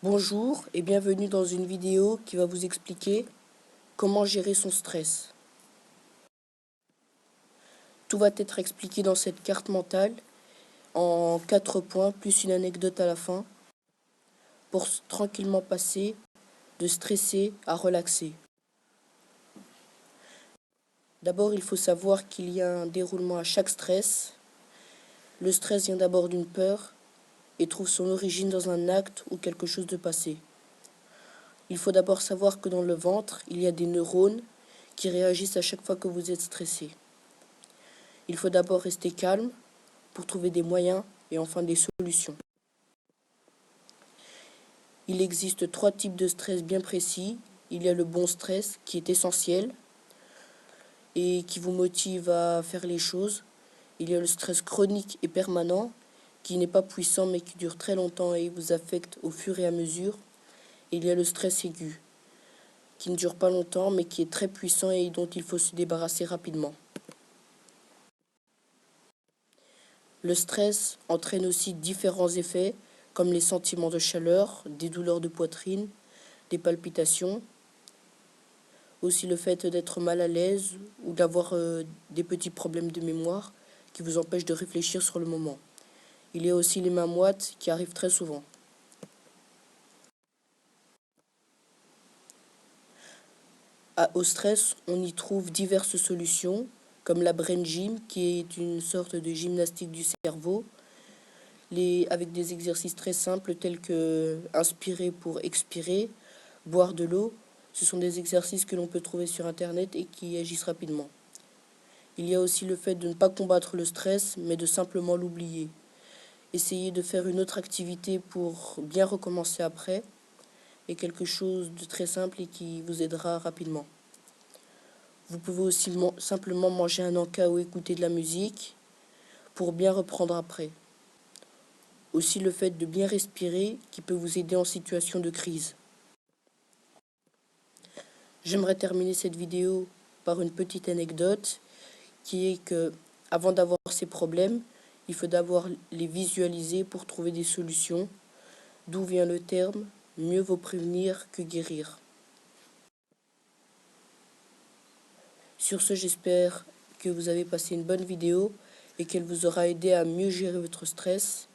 Bonjour et bienvenue dans une vidéo qui va vous expliquer comment gérer son stress. Tout va être expliqué dans cette carte mentale en 4 points plus une anecdote à la fin pour tranquillement passer de stressé à relaxé. D'abord, il faut savoir qu'il y a un déroulement à chaque stress. Le stress vient d'abord d'une peur et trouve son origine dans un acte ou quelque chose de passé. Il faut d'abord savoir que dans le ventre, il y a des neurones qui réagissent à chaque fois que vous êtes stressé. Il faut d'abord rester calme pour trouver des moyens et enfin des solutions. Il existe 3 types de stress bien précis. Il y a le bon stress qui est essentiel et qui vous motive à faire les choses. Il y a le stress chronique et permanent qui n'est pas puissant mais qui dure très longtemps et vous affecte au fur et à mesure. Et il y a le stress aigu qui ne dure pas longtemps mais qui est très puissant et dont il faut se débarrasser rapidement. Le stress entraîne aussi différents effets comme les sentiments de chaleur, des douleurs de poitrine, des palpitations, aussi le fait d'être mal à l'aise ou d'avoir des petits problèmes de mémoire qui vous empêchent de réfléchir sur le moment. Il y a aussi les mains moites qui arrivent très souvent. Au stress, on y trouve diverses solutions, comme la brain gym, qui est une sorte de gymnastique du cerveau, avec des exercices très simples tels que inspirer pour expirer, boire de l'eau. Ce sont des exercices que l'on peut trouver sur Internet et qui agissent rapidement. Il y a aussi le fait de ne pas combattre le stress, mais de simplement l'oublier. Essayez de faire une autre activité pour bien recommencer après, et quelque chose de très simple et qui vous aidera rapidement. Vous pouvez aussi simplement manger un encas ou écouter de la musique pour bien reprendre après. Aussi le fait de bien respirer qui peut vous aider en situation de crise. J'aimerais terminer cette vidéo par une petite anecdote qui est que avant d'avoir ces problèmes, il faut d'abord les visualiser pour trouver des solutions. D'où vient le terme « mieux vaut prévenir que guérir ». Sur ce, j'espère que vous avez passé une bonne vidéo et qu'elle vous aura aidé à mieux gérer votre stress.